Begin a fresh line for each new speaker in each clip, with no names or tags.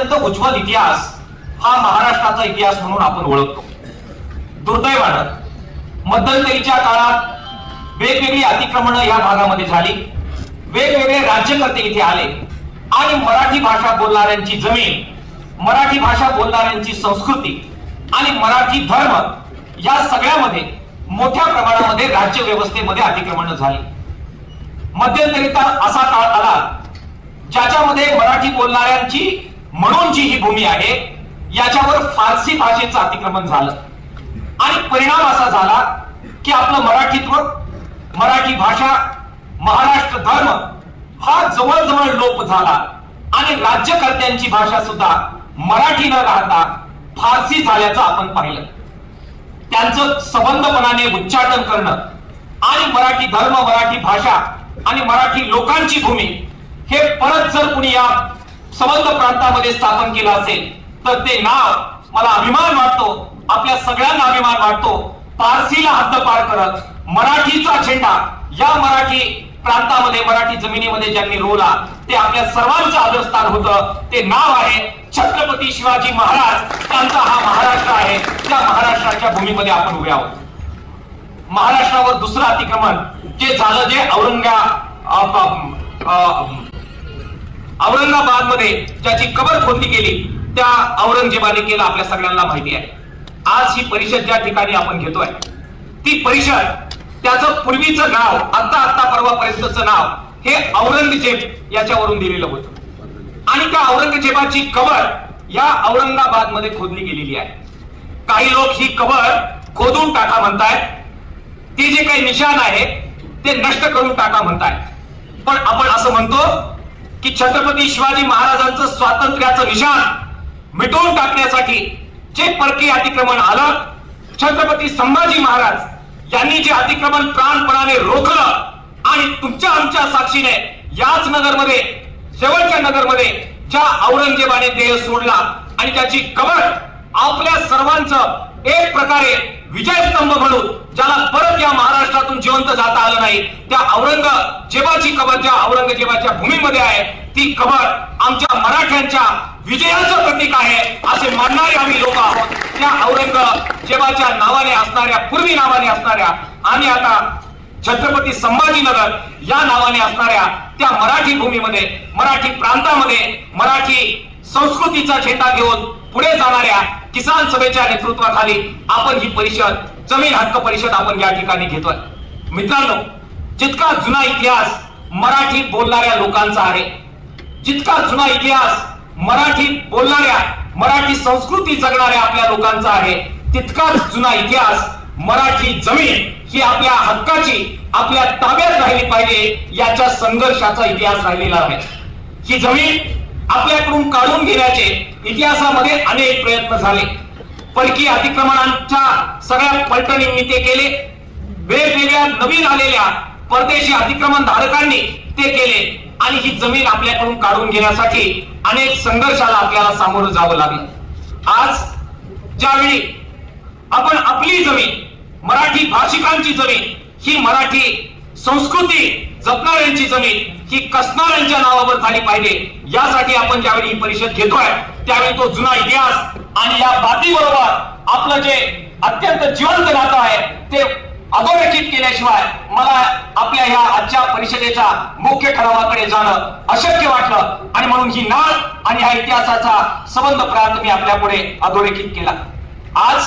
अत्यंत उज्ज्वल इतिहास हा महाराष्ट्राचा इतिहास म्हणून आपण ओळखतो. दुर्दैवानं मध्यंतरीच्या काळात वेगवेगळी अतिक्रमणं या भागामध्ये झाली, वेगवेगळे राज्यकर्ते इथे आले आणि मराठी भाषा बोलणाऱ्यांची जमीन, मराठी भाषा बोलणाऱ्यांची संस्कृती आणि मराठी धर्म या सगळ्यामध्ये मोठ्या प्रमाणामध्ये राज्य व्यवस्थेमध्ये अतिक्रमण झाली. मध्यंतरीत असा काळ आला ज्याच्यामध्ये मराठी बोलणाऱ्यांची म्हणून जी ही भूमी आहे याच्यावर फारसी भाषेचं अतिक्रमण झालं आणि परिणाम असा झाला की आपलं मराठीत्व, मराठी भाषा, महाराष्ट्र धर्म हा जवळजवळ लोप झाला आणि राज्यकर्त्यांची भाषा सुद्धा मराठी न राहता फारसी झाल्याचं आपण पाहिलं. त्यांचं सबंधपणाने उच्चाटन करणं आणि मराठी धर्म, मराठी भाषा आणि मराठी लोकांची भूमी हे परत जर कुणी या सबंध प्रांतामध्ये स्थापन केलं असेल तर ते नाव, मला अभिमान वाटतो, आपल्या सगळ्यांना अभिमान वाटतो, पारसीला हद्दपार करत मराठीचा झेंडा या मराठी प्रांतामध्ये, मराठी जमिनीमध्ये ज्यांनी रोवला ते आपल्या सर्वांचं आदरस्थान होतं. ते नाव आहे छत्रपती शिवाजी महाराज. त्यांचा हा महाराष्ट्र आहे. त्या महाराष्ट्राच्या भूमीमध्ये आपण उभे आहोत. महाराष्ट्रावर दुसरं अतिक्रमण जे झालं, जे औरंगाबाद मध्ये ज्याची कबर खोदली गेली त्या औरंगजेबाने केलं आपल्या सगळ्यांना माहिती आहे. आज ही परिषद ज्या ठिकाणी आपण घेतोय ती परिषद, त्याचं पूर्वीचं नाव, आता परवापर्यंतचं नाव हे औरंगजेब याच्यावरून दिलेलं होतं आणि त्या औरंगजेबाची कबर या औरंगाबाद मध्ये खोदली गेलेली आहे. काही लोक ही कबर खोदून टाका म्हणतायत, ती जे काही निशाण आहे ते नष्ट करून टाका म्हणतायत. पण आपण असं म्हणतो की छत्रपती शिवाजी महाराजांचं स्वातंत्र्याचं निशाण मिटवून टाकण्यासाठी जे परकीय अतिक्रमण आलं, छत्रपती संभाजी महाराज यांनी जे अतिक्रमण प्राणपणाने रोखलं आणि तुमच्या आमच्या साक्षीने याच नगरमध्ये, शेवटच्या नगरमध्ये ज्या औरंगजेबाने देह सोडला आणि त्याची कबर आपल्या सर्वांचं एक प्रकारे विजयस्तंभ म्हणून, ज्याला परत या महाराष्ट्रातून जिवंत जाता आलं नाही, त्या औरंगजेबाची कबर ज्या औरंगजेबाच्या भूमीमध्ये आहे ती कबर आमच्या मराठ्यांच्या विजयाचं प्रतीक आहे असे मानणारे आम्ही लोक आहोत. त्या औरंगजेबाच्या नावाने असणाऱ्या, पूर्वी नावाने असणाऱ्या आणि आता छत्रपती संभाजीनगर या नावाने असणाऱ्या त्या मराठी भूमीमध्ये, मराठी प्रांतामध्ये मराठी संस्कृतीचा झेंडा घेऊन पुढे जाणाऱ्या किसान सभेच्या नेतृत्वाखाली आपण ही परिषद, जमीन हक्क परिषद आपण या ठिकाणी घेतोय. मित्रांनो, जितका जुना इतिहास मराठी बोलणाऱ्या लोकांचा आहे, जितका जुना इतिहास मराठी बोलणाऱ्या, मराठी संस्कृती जगणाऱ्या आपल्या लोकांचा आहे, तितकाच जुना इतिहास मराठी जमीन ही आपल्या हक्काची, आपल्या ताब्यात राहिली पाहिजे याच्या संघर्षाचा इतिहास राहिलेला आहे. ही जमीन आपल्याकडून काढून घेण्याचे इतिहासामध्ये अनेक प्रयत्न झाले. परकीय अतिक्रमणांच्या सगळ्या पलटणींनी ते केले, वेगवेगळ्या नवीन आलेल्या परदेशी अतिक्रमण धारकांनी ते केले आणि ही जमीन आपल्याकडून काढून घेण्यासाठी अनेक संघर्षाला आपल्याला सामोरं जावं लागलं. आज ज्यावेळी आपण आपली जमीन, मराठी भाषिकांची जमीन, ही मराठी संस्कृती जपणाऱ्यांची जमीन ही कसणाऱ्यांच्या नावावर झाली पाहिजे यासाठी आपण ज्यावेळी ही परिषद घेतोय त्यावेळी तो जुना इतिहास आणि या बातीबरोबर आपलं जे अत्यंत जिवंत नातं आहे ते अधोरेखित केल्याशिवाय मला आपल्या ह्या आजच्या परिषदेच्या मुख्य ठरावाकडे जाणं अशक्य वाटलं आणि म्हणून ही नाळ आणि ह्या इतिहासाचा संबंध प्रांत मी आपल्या पुढे अधोरेखित केला. आज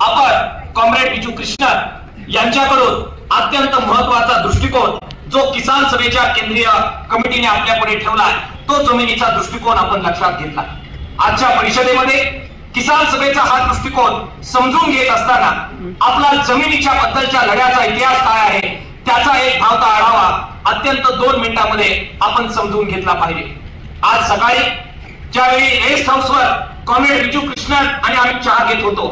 आपण कॉम्रेड विजू कृष्णन यांच्याकडून अत्यंत महत्वाचा दृष्टिकोन जो किसान सभेच्या केंद्रीय कमिटीने आपल्यापुढे ठेवला तो जमिनीचा दृष्टिकोन आपण लक्षात घेतला. आजच्या परिषदेमध्ये किसान सभेचा हा दृष्टिकोन समजून घेत असताना आपला जमिनीच्या बद्दलच्या लढ्याचा इतिहास काय आहे त्याचा एक धावता आढावा अत्यंत 2 मिनिटांमध्ये आपण समजून घेतला पाहिजे. आज सकाळी ज्यावेळी रेस्ट हाऊसवर कॉम्रेड विजू कृष्णन आणि आम्ही चहा घेत होतो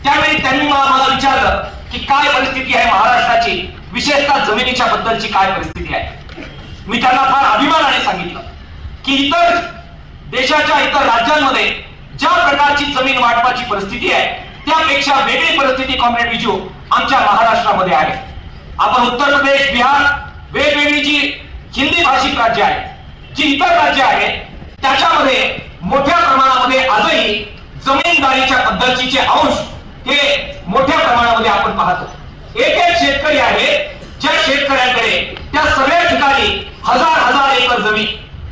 त्यावेळी त्यांनी मला विचारलं की काय परिस्थिती आहे महाराष्ट्राची, विशेषतः जमिनीच्या बद्दलची काय परिस्थिती आहे. मी त्यांना फार अभिमानाने सांगितलं की इतर देशाच्या, इतर राज्यांमध्ये ज्या प्रकारची जमीन वाटपाची परिस्थिती आहे त्यापेक्षा वेगळी परिस्थिती कॉम्रेड विजू आमच्या महाराष्ट्रामध्ये आहे. आपण उत्तर प्रदेश, बिहार, वेगवेगळी जी हिंदी भाषिक राज्य आहे, जी इतर राज्य आहेत त्याच्यामध्ये मोठ्या प्रमाणात जमीनदारीच्या बद्दलची जे अंश हे मोठ्या प्रमाणामध्ये आपण पाहतो। एक एक शेतकरी आहे ज्या शेतकऱ्यांकडे त्या सगळ्या ठिकाणी हजार एकर जमीन,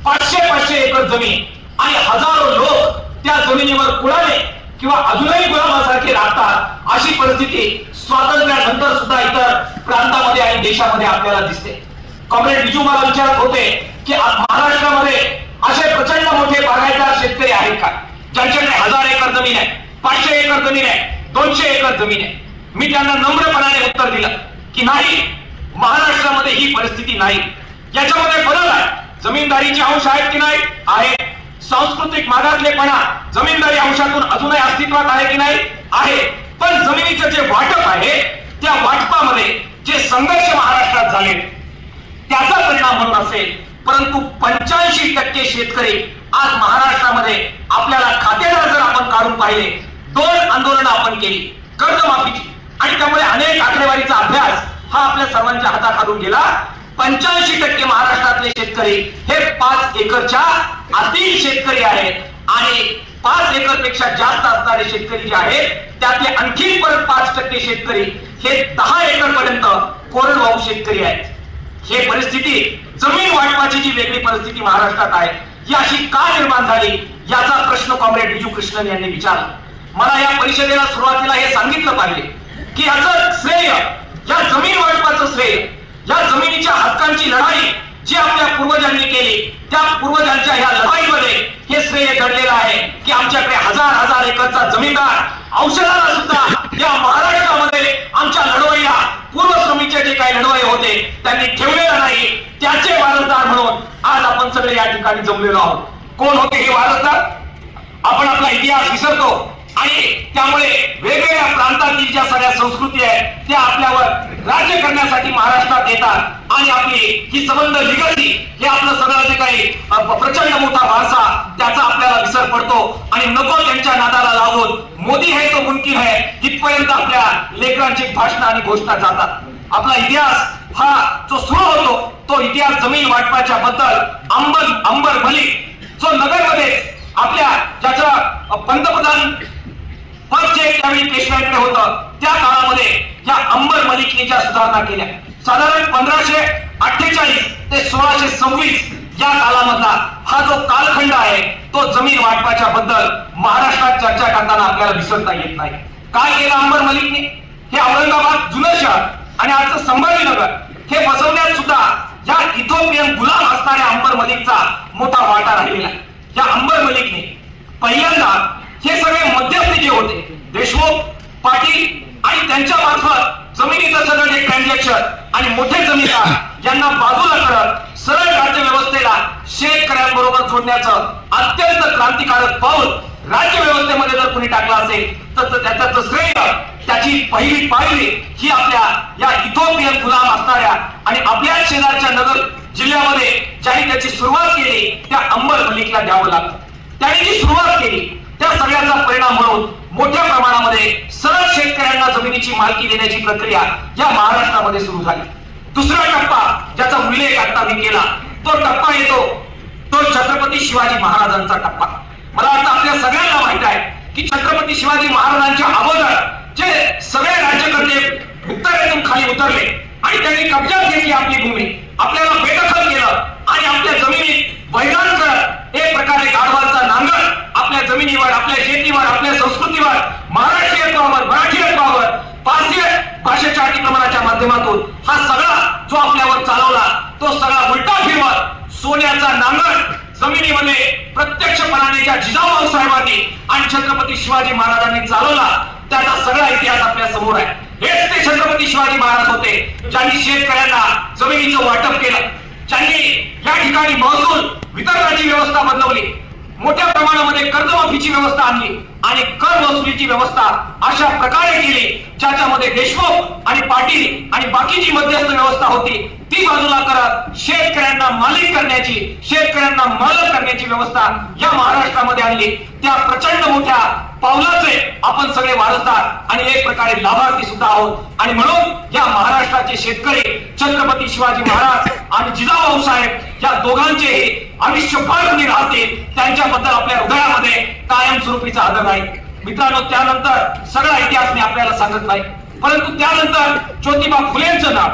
500 एकर जमीन आणि हजारो लोक त्या जमिनीवर कुळाने किंवा अजूनही गुलामासारखे राहतात, अशी परिस्थिती स्वातंत्र्यानंतर सुद्धा इतर प्रांतामध्ये आणि देशामध्ये आपल्याला दिसते। कॉम्रेड विजू मला विचारत होते की महाराष्ट्रामध्ये असे प्रचंड मोठे बागायतदार शेतकरी आहेत का ज्यांच्याकडे 1000 एकर जमीन आहे, 500 एकर जमीन आहे, 200 एकर जमीन आहे? मी त्यांना नम्रपणाने उत्तर दिलं की नाही, महाराष्ट्रामध्ये ही परिस्थिती नाही। याच्यामध्ये बदल आहे, जमीनदारीचे अंश आहेत की नाही? आहे। सांस्कृतिक मागासलेपणा जमीनदारी अंशातून अजूनही अस्तित्वात आहे की नाही? आहे। पण जमिनीचं जे वाटप आहे त्या वाटपामध्ये जे संघर्ष महाराष्ट्रात झाले त्याचा परिणाम म्हणून असेल, परंतु 85% शेतकरी आज महाराष्ट्रामध्ये आपल्याला खातेदार जर आपण काढून पाहिले, 2 आंदोलनं आपण केली कर्जमाफीची, आणि त्यामुळे अनेक आकडेवारीचा अभ्यास हा आपल्या सर्वांच्या हाताखालून गेला। 85% महाराष्ट्रातले शेतकरी हे 5 एकरच्या आतील शेतकरी आहेत आणि 5 एकर पेक्षा जास्त असणारे शेतकरी जे आहेत त्यातले आणखी परत 5% शेतकरी हे 10 एकर पर्यंत कोरडवाहू शेतकरी आहेत। हे परिस्थिती, जमीन वाटपाची जी वेगळी परिस्थिती महाराष्ट्रात आहे ही अशी का निर्माण झाली याचा प्रश्न कॉम्रेड विजू कृष्णन यांनी विचारला। मला या परिषदेला सुरुवातीला हे सांगितलं पाहिजे की याचं श्रेय, या जमीन वाटपाचं श्रेय, या जमिनीच्या हक्कांची लढाई जी आपल्या पूर्वजांनी केली त्या पूर्वजांच्या ह्या लढाईमध्ये हे श्रेय दडलेलं आहे की आमच्याकडे हजार एकरचा जमीनदार औषधाला सुद्धा या महाराष्ट्रामध्ये आमच्या लढवय्या पूर्वश्रमीचे जे काही लढवय्ये होते त्यांनी ठेवलेलं नाही। त्याचे वारसदार म्हणून आज आपण सगळे या ठिकाणी जमलेलो आहोत। कोण होते हे वारसदार? आपण आपला इतिहास विसरतो आणि त्यामुळे वेगवेगळ्या प्रांतातील ज्या सगळ्या संस्कृती आहेत त्या आपल्यावर राज्य करण्यासाठी महाराष्ट्रात येतात आणि आपली ही संबंध लिगसी हे आपलं सगळं जे काही प्रचंड मोठा वारसा त्याचा आपल्याला विसर पडतो आणि नको त्यांच्या नादाला लागून मोदी है तो मुमकिन है इथपर्यंत आपल्या लेकरांची भाषण आणि घोषणा जातात। आपला इतिहास हा जो सुरू होतो तो इतिहास जमीन वाटपाच्या बद्दल अंबर मलिक जो नगरमध्ये आपल्या ज्याचा पंतप्रधान पद जे त्यावेळी पेशव्यांकडे होतं त्या काळामध्ये या अंबर मलिकने ज्या सुधारणा केल्या, साधारण 1548 ते 1626 या कालामधला हा जो कालखंड आहे तो जमीन वाटपाच्या बद्दल महाराष्ट्रात चर्चा करताना आपल्याला विसरता येत नाही। काय केलं अंबर मलिकने? हे औरंगाबाद जुनं शहर आणि आजचं संभाजीनगर हे बसवण्यात सुद्धा या इथोपियन गुलाम असणाऱ्या अंबर मलिकचा मोठा वाटा राहिलेला आहे। या अंबर मलिकने पहिल्यांदा हे सगळे मध्यस्थी जे होते देशमुख, पाटील आणि त्यांच्या मार्फत जमिनीचं सगळं जे ट्रान्झॅक्शन आणि मोठे जमीनदार यांना बाजूला करत सरळ राज्य व्यवस्थेला शेतकऱ्यांबरोबर जोडण्याचं अत्यंत क्रांतिकारक पाऊल राज्य व्यवस्थेमध्ये जर कुणी टाकलं असेल तर त्याचं श्रेय, त्याची पहिली पायरी ही आपल्या या इथोपियन गुलाम असणाऱ्या आणि आपल्या शेजारच्या नगर जिल्ह्यामध्ये ज्यांनी त्याची सुरुवात केली त्या अंबर मलिकला द्यावं लागतं। त्याने जी सुरुवात केली त्या सगळ्याचा परिणाम म्हणून मोठ्या प्रमाणामध्ये सरळ शेतकऱ्यांना जमिनीची मालकी देण्याची प्रक्रिया या महाराष्ट्रामध्ये सुरू झाली। दुसरा टप्पा ज्याचा उल्लेख आता मी केला तो टप्पा येतो तो छत्रपती शिवाजी महाराजांचा टप्पा। मला वाटतं आपल्या सगळ्यांना माहित आहे की छत्रपती शिवाजी महाराजांच्या अगोदर जे सगळे राज्यकर्ते उत्तरेतून खाली उतरले आणि त्यांनी कब्जात घेतली आपली भूमी, आपल्याला बेदखल केलं आणि आपल्या जमिनीत वैराण करत एक प्रकारे गाढवाचा नांगर आपल्या जमिनीवर, आपल्या शेतीवर, आपल्या संस्कृतीवर, महाराष्ट्रीयत्वावर, मराठीयत्वावर, पारसी भाषेच्या अतिक्रमणाच्या माध्यमातून हा सगळा जो आपल्यावर चालवला तो सगळा उलटा फिरवत सोन्याचा नांगर जमिनीमध्ये प्रत्यक्षपणाने ज्या जिजाऊ साहेबांनी आणि छत्रपती शिवाजी महाराजांनी चालवला त्याचा सगळा इतिहास आपल्या समोर आहे। हेच ते छत्रपती शिवाजी महाराज होते ज्यांनी शेतकऱ्यांना जमिनीचं वाटप केलं, ज्यांनी या ठिकाणी महसूल वितरणाची व्यवस्था बदलवली, मोठ्या प्रमाणामध्ये कर्जमाफीची व्यवस्था आणली आणि कर वसुलीची व्यवस्था अशा प्रकारे केली ज्याच्यामध्ये देशमुख आणि पाटील आणि बाकी जी मध्यस्थ व्यवस्था होती ती बाजूला करत शेतकऱ्यांना मालिक करण्याची, शेतकऱ्यांना मालक करण्याची व्यवस्था या महाराष्ट्रामध्ये आणली। त्या प्रचंड मोठ्या पावलाचे आपण सगळे वारसदार आणि एक प्रकारे लाभार्थी सुद्धा आहोत आणि म्हणून या महाराष्ट्राचे शेतकरी छत्रपती शिवाजी महाराज आणि जिजाऊ साहेब या दोघांचे आयुष्यभर राहतील, त्यांच्याबद्दल आपल्या हृदयामध्ये कायमस्वरूपीचा आदर आहे। मित्रांनो, त्यानंतर सगळा इतिहास मी आपल्याला सांगत नाही, परंतु त्यानंतर ज्योतिबा फुलेंचं नाव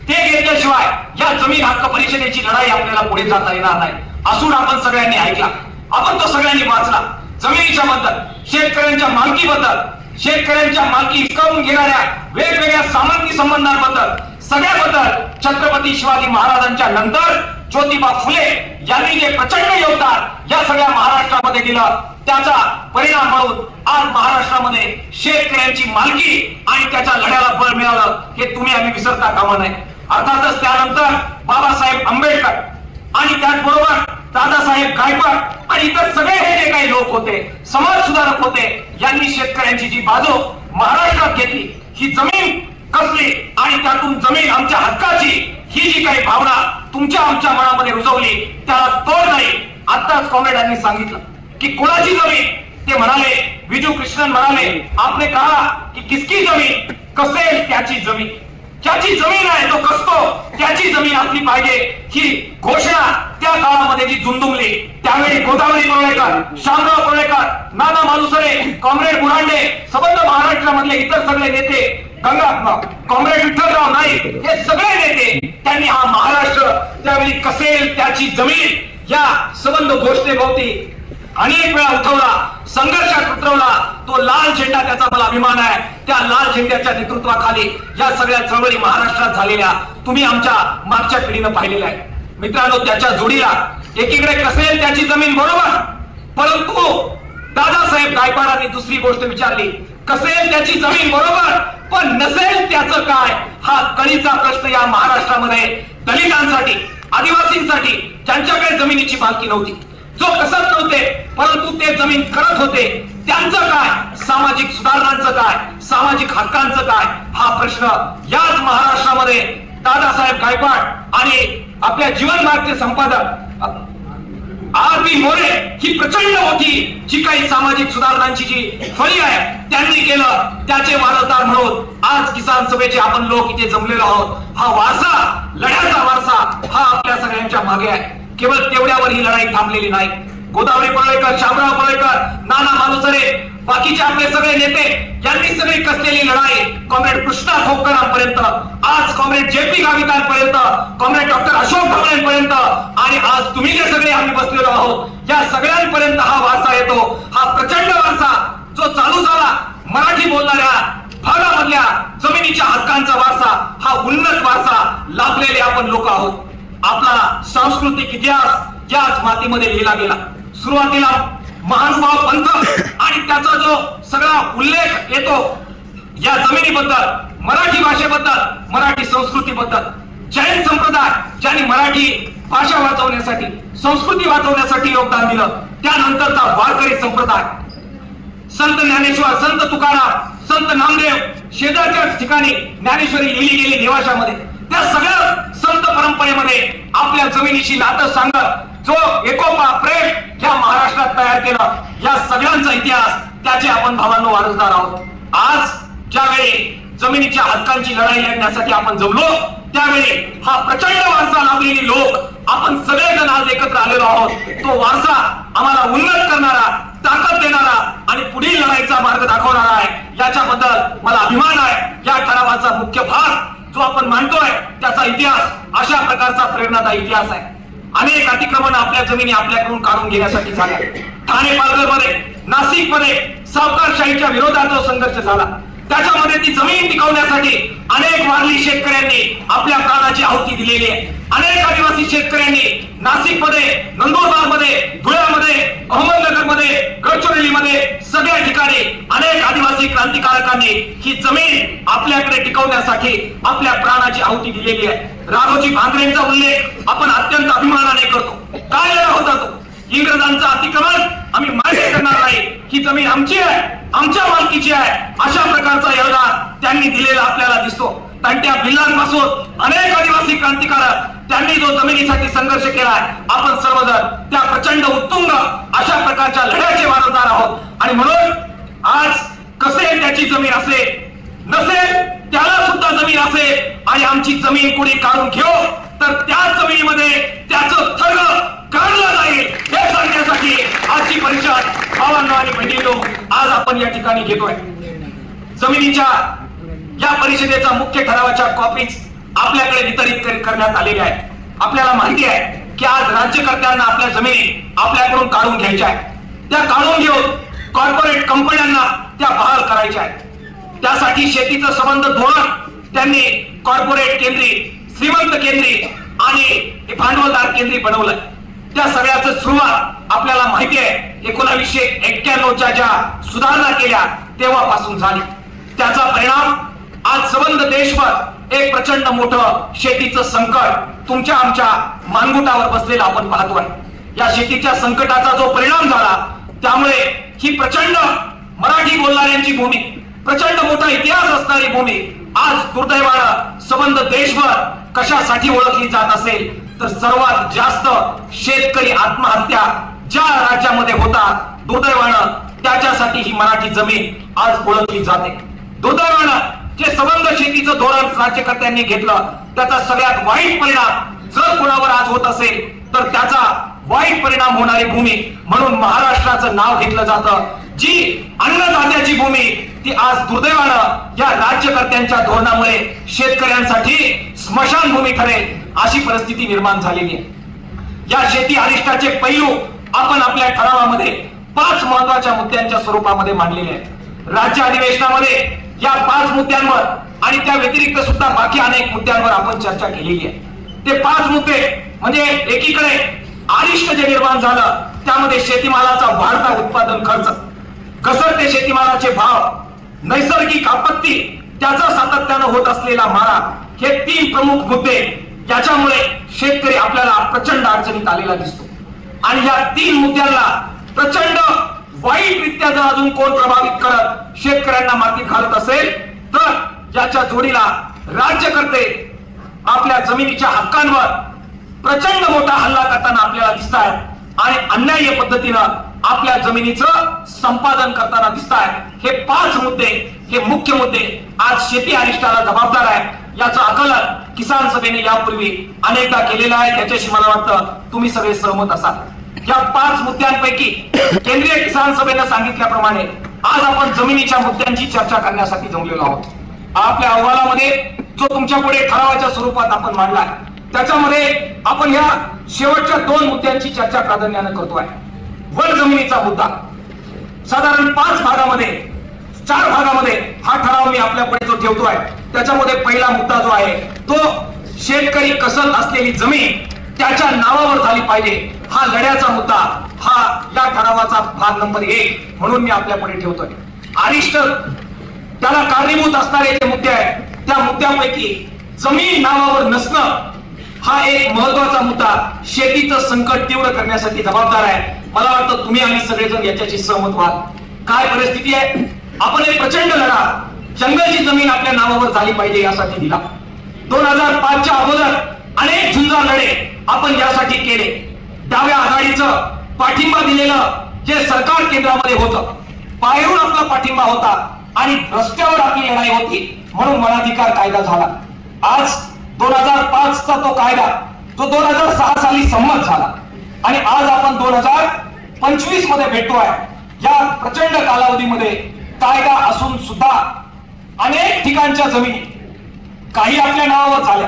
ते घेतल्याशिवाय या जमीन हक्क परिषदेची लढाई आपल्याला पुढे जाता येणार नाही. असून आपण सगळ्यांनी ऐकला, आपण तो सगळ्यांनी वाचला. जमिनीच्या बद्दल, शेतकऱ्यांच्या मालकीबद्दल, शेतकऱ्यांच्या मालकी हिसकावून घेणाऱ्या वेगवेगळ्या सामंती संबंधांबद्दल, सगळ्याबद्दल छत्रपती शिवाजी महाराजांच्या नंतर ज्योतिबा फुले यांनी जे प्रचंड योगदान या सगळ्या महाराष्ट्रामध्ये दिलं, त्याचा परिणाम म्हणून आज महाराष्ट्रामध्ये शेतकऱ्यांची मालकी आणि त्याच्या लढ्याला बळ मिळालं हे तुम्ही आम्ही विसरता कामा नये. अर्थातच त्यानंतर बाबासाहेब आंबेडकर आणि त्याचबरोबर दादासाहेब गायकवाड आणि इतर सगळे हे जे काही लोक होते, समाज सुधारक होते, यांनी शेतकऱ्यांची जी बाजू महाराष्ट्रात घेतली, ही जमीन कसली आणि त्यातून जमीन आमच्या हक्काची ही जी काही भावना तुमच्या आमच्या मनामध्ये रुजवली, त्याला तोड नाही. आताच कॉम्रेडांनी सांगितलं की कोणाची जमीन, ते म्हणाले, विजू कृष्णन म्हणाले, आपने कहा की किसकी जमीन, कसेल त्याची जमीन. ज्याची जमीन आहे तो कसतो, त्याची जमीन असली पाहिजे, ही घोषणा त्या काळामध्ये जी झुंजुमली, त्यावेळी गोदावरी परुळेकर, शामराव परुळेकर, नाना मालुसरे, कॉम्रेड बुरांडे, सबंध महाराष्ट्रामधले इतर सगळे नेते, कॉम्रेड विठ्ठलराव नाईक, हे सगळे नेते, त्यांनी हा महाराष्ट्र त्यावेळी कसेल त्याची जमीन या सबंध घोषणेभोवती अनेक वेळा उठवला, संघर्षात उतरवला. तो लाल झेंडा, त्याचा मला अभिमान आहे. त्या लाल झेंड्याच्या नेतृत्वाखाली या सगळ्या चळवळी महाराष्ट्रात झालेल्या तुम्ही आमच्या मागच्या पिढीनं पाहिलेल्या आहे. मित्रांनो, त्याच्या जोडीला एकीकडे कसेल त्याची जमीन बरोबर, परंतु दादासाहेब गायकवाडांनी दुसरी गोष्ट विचारली, कसेल त्याची जमीन बरोबर, पण नसेल त्याचं काय, हा कळीचा प्रश्न या महाराष्ट्रामध्ये दलितांसाठी, आदिवासींसाठी, ज्यांच्याकडे जमिनीची मालकी नव्हती, जो कसत नव्हते परंतु ते जमीन करत होते, त्यांचं काय, सामाजिक सुधारणांचं काय, सामाजिक हक्कांचं काय, हा प्रश्न याच महाराष्ट्रामध्ये दादासाहेब गायकवाड आणि आपल्या जीवन मार्गचे संपादक आर बी मोरे ही प्रचंड मोठी जी काही सामाजिक सुधारणांची जी फळी आहे त्यांनी केलं, त्याचे वारसदार म्हणून आज किसान सभेचे आपण लोक इथे जमलेलो आहोत. हा वारसा, लढ्याचा वारसा हा आपल्या सगळ्यांच्या मागे आहे. केवळ तेवढ्यावर ही लढाई थांबलेली नाही. गोदावरी परुळेकर, शामराव परुळेकर, नाना मालुसरे, बाकीचे आपले सगळे नेते यांनी सगळी कसलेली लढाई कॉम्रेड कृष्णा खोपकरांपर्यंत, आज कॉम्रेड जे.पी. गावितांपर्यंत, कॉम्रेड डॉक्टर अशोक ढवळेंपर्यंत आणि आज तुम्ही जे सगळे आम्ही बसलेलो आहोत, या सगळ्यांपर्यंत हा वारसा येतो. हा प्रचंड वारसा जो चालू झाला मराठी बोलणाऱ्या भागामधल्या जमिनीच्या हक्कांचा वारसा, हा उन्नत वारसा लाभलेले आपण लोक आहोत. आपला सांस्कृतिक इतिहास याच मातीमध्ये लिहिला गेला. सुरुवातीला महानुभाव पंथ आणि त्याचा जो सगळा उल्लेख येतो या जमिनीबद्दल, मराठी भाषेबद्दल, मराठी संस्कृतीबद्दल. जैन संप्रदाय ज्यांनी मराठी भाषा वाचवण्यासाठी, संस्कृती वाचवण्यासाठी योगदान दिलं, त्यानंतरचा वारकरी संप्रदाय, संत ज्ञानेश्वर, संत तुकाराम, संत नामदेव, शेजारच्या ठिकाणी ज्ञानेश्वरी लिहिली गेली निवासामध्ये, त्या सगळ्या संत परंपरेमध्ये आपल्या जमिनीशी नातं सांगत जो एकोपा, प्रेम या महाराष्ट्रात तयार केलं, या सगळ्यांचा इतिहास, त्याचे आपण भावांनो वारसदार आहोत. आज ज्यावेळी जमिनीच्या हक्कांची लढाई लढण्यासाठी आपण जमलो, त्यावेळी हा प्रचंड वारसा लाभलेली लोक आपण सगळेजण आज एकत्र आलेलो आहोत. तो वारसा आम्हाला उन्नत करणारा, ताकद देणारा आणि पुढील लढाईचा मार्ग दाखवणारा आहे. याच्याबद्दल मला अभिमान आहे. या ठरावाचा मुख्य भाग जो आपण मानतोय त्याचा इतिहास अशा प्रकारचा प्रेरणादायी इतिहास आहे. अनेक अतिक्रमण आपल्या जमिनी आपल्याकडून काढून घेण्यासाठी झाल्या. ठाणे पालघरमध्ये, नाशिकमध्ये सावकारशाहीच्या विरोधात जो संघर्ष झाला, त्याच्यामध्ये ती जमीन टिकवण्यासाठी अनेक वारली शेतकऱ्यांनी आपल्या प्राणाची आहुती दिलेली आहे. अनेक आदिवासी शेतकऱ्यांनी नाशिकमध्ये, नंदुरबारमध्ये, धुळ्यामध्ये, अहमदनगरमध्ये, गडचिरोलीमध्ये सगळ्या ठिकाणी अनेक आदिवासी क्रांतिकारकांनी ही जमीन आपल्याकडे टिकवण्यासाठी आपल्या प्राणाची आहुती दिलेली आहे. राघोजी भांगरेंचा उल्लेख आपण अत्यंत अभिमानाने करतो. काय लढा होता तो? इंग्रजांचं अतिक्रमण आम्ही मान्य करणार नाही, ही जमीन आमची आहे, आमच्या मालकीची आहे, अशा प्रकारचा योगदान त्यांनी दिलेला आपल्याला दिसतो. तंट्या भिल्लांपासून अनेक आदिवासी क्रांतिकारक त्यांनी जो जमिनीसाठी संघर्ष केलाय, आपण सर्वजण त्या प्रचंड उत्तुंग अशा प्रकारच्या लढ्याचे वारसदार आहोत. आणि म्हणून आज कसे त्याची जमीन असे, नसेल त्याला सुद्धा जमीन असेल आणि आमची जमीन कोणी काढून घेऊ तर त्या जमिनीमध्ये त्याचं थर्ग काढलं जाईल हे सांगण्यासाठी आजची परिषद भावांनो आणि बहिणींनो आज आज आपण या ठिकाणी घेतोय. जमिनीच्या या परिषदेचा मुख्य ठरावाच्या कॉपीज आपल्याकडे वितरित करण्यात आलेल्या आहेत. आपल्याला माहिती आहे की आज राज्यकर्त्यांना आपल्या जमिनी आपल्याकडून काढून घ्यायच्या आहेत. त्या काढून घेऊन कॉर्पोरेट कंपन्यांना त्या बहाल करायच्या आहेत. त्यासाठी शेतीचं संबंध धोरण त्यांनी कॉर्पोरेट केंद्री, श्रीमंत केंद्री आणि भांडवलदार केंद्री बनवलंय. त्या सगळ्याचं सुरुवात आपल्याला माहिती आहे 1991च्या ज्या सुधारणा केल्या तेव्हापासून झाली. त्याचा परिणाम आज संबंध देशभर एक प्रचंड मोठं शेतीचं संकट तुमच्या आमच्या मानगुटावर बसलेलं आपण पाहतोय. या शेतीच्या संकटाचा जो परिणाम झाला त्यामुळे ही प्रचंड मराठी बोलणाऱ्यांची भूमी, प्रचंड मोठा इतिहास असणारी भूमी आज दुर्दैवानं संबंध देशभर कशासाठी ओळखली जात असेल तर सर्वात जास्त शेतकरी आत्महत्या ज्या राज्यामध्ये होतात दुर्दैवानं त्याच्यासाठी ही मराठी जमीन आज ओळखली जाते. दुर्दैवानं जे संबंध शेतीचं धोरण राज्यकर्त्यांनी घेतलं त्याचा सगळ्यात वाईट परिणाम जर कोणावर आज होत असेल तर त्याचा वाईट परिणाम होणारी भूमी म्हणून महाराष्ट्राचं नाव घेतलं जातं. जी अन्नदात्याची भूमी ती आज दुर्दैवानं या राज्यकर्त्यांच्या धोरणामुळे शेतकऱ्यांसाठी स्मशानभूमी ठरेल अशी परिस्थिती निर्माण झालेली आहे. या शेती अरिष्टाचे पैलू आपण आपल्या ठरावामध्ये 5 महत्वाच्या मुद्द्यांच्या स्वरूपामध्ये मांडलेले आहेत. राज्य अधिवेशनामध्ये या 5 मुद्द्यांवर आणि त्या व्यतिरिक्त सुद्धा बाकी अनेक मुद्द्यांवर आपण चर्चा केलेली आहे. ते 5 मुद्दे म्हणजे एकीकडे अरिष्ट जे निर्माण झालं त्यामध्ये शेतीमालाचा वाढता उत्पादन खर्च, घसरते शेतीमालाचे भाव, नैसर्गिक आपत्ती, त्याचा सातत्यानं होत असलेला मारा, हे 3 प्रमुख मुद्दे याच्यामुळे शेतकरी आपल्याला प्रचंड अडचणीत आलेला दिसतो. आणि या 3 मुद्द्यांना प्रचंड वाईटरित्या जर अजून कोण प्रभावित करत शेतकऱ्यांना मातीत घालत असेल तर याच्या जोडीला राज्यकर्ते आपल्या जमिनीच्या हक्कांवर प्रचंड मोठा हल्ला करताना आपल्याला दिसत आहेत आणि अन्याय्य पद्धतीनं आपल्या जमिनीचं संपादन करताना दिसत आहेत. हे 5 मुद्दे, हे मुख्य मुद्दे आज शेती अरिष्टाला जबाबदार आहे. याचं आकलन किसान सभेने यापूर्वी अनेकदा केलेलं आहे. त्याच्याशी मला वाटतं तुम्ही सगळे सहमत असाल. या 5 मुद्द्यांपैकी केंद्रीय किसान सभेनं सांगितल्याप्रमाणे आज आपण जमिनीच्या मुद्द्यांची चर्चा करण्यासाठी जमलेलो आहोत. आपल्या अहवालामध्ये जो तुमच्या पुढे ठरावाच्या स्वरूपात आपण मांडलाय त्याच्यामध्ये आपण या शेवटच्या 2 मुद्द्यांची चर्चा प्राधान्याने करतोय. वन जमिनीचा मुद्दा साधारण 5 भागामध्ये 4 भागामध्ये हा ठराव मी आपल्या पुढे जो ठेवतोय त्याच्यामध्ये पहिला मुद्दा जो आहे तो शेतकरी कसत असलेली जमीन त्याच्या नावावर झाली पाहिजे हा लढ्याचा मुद्दा, हा या ठरावाचा भाग नंबर 1 म्हणून मी आपल्या पुढे ठेवतोय. अरिष्ट त्याला कारणीभूत असणारे जे मुद्दे आहेत त्या मुद्द्यापैकी जमीन नावावर नसणं हा एक महत्वाचा मुद्दा शेतीचं संकट तीव्र करण्यासाठी जबाबदार आहे. मला वाटतं तुम्ही आम्ही सगळेजण याच्याशी सहमत व्हाल. काय परिस्थिती आहे, आपण एक प्रचंड लढा जंगलची जमीन आपल्या नावावर झाली पाहिजे यासाठी दिला. 2005च्या अगोदर अनेक झुंजार लढे आपण यासाठी केले. डाव्या आघाडीचं पाठिंबा दिलेलं जे सरकार केंद्रामध्ये होतं पायरून आपला पाठिंबा होता आणि रस्त्यावर आपली लढाई होती म्हणून वनाधिकार कायदा झाला. आज 2005चा तो कायदा तो 2006 साली संमत झाला आणि आज आपण 2025 मध्ये भेटतोय. या प्रचंड कालावधीमध्ये कायदा असून सुद्धा अनेक ठिकाणच्या जमिनी काही आपल्या नावावर झाल्या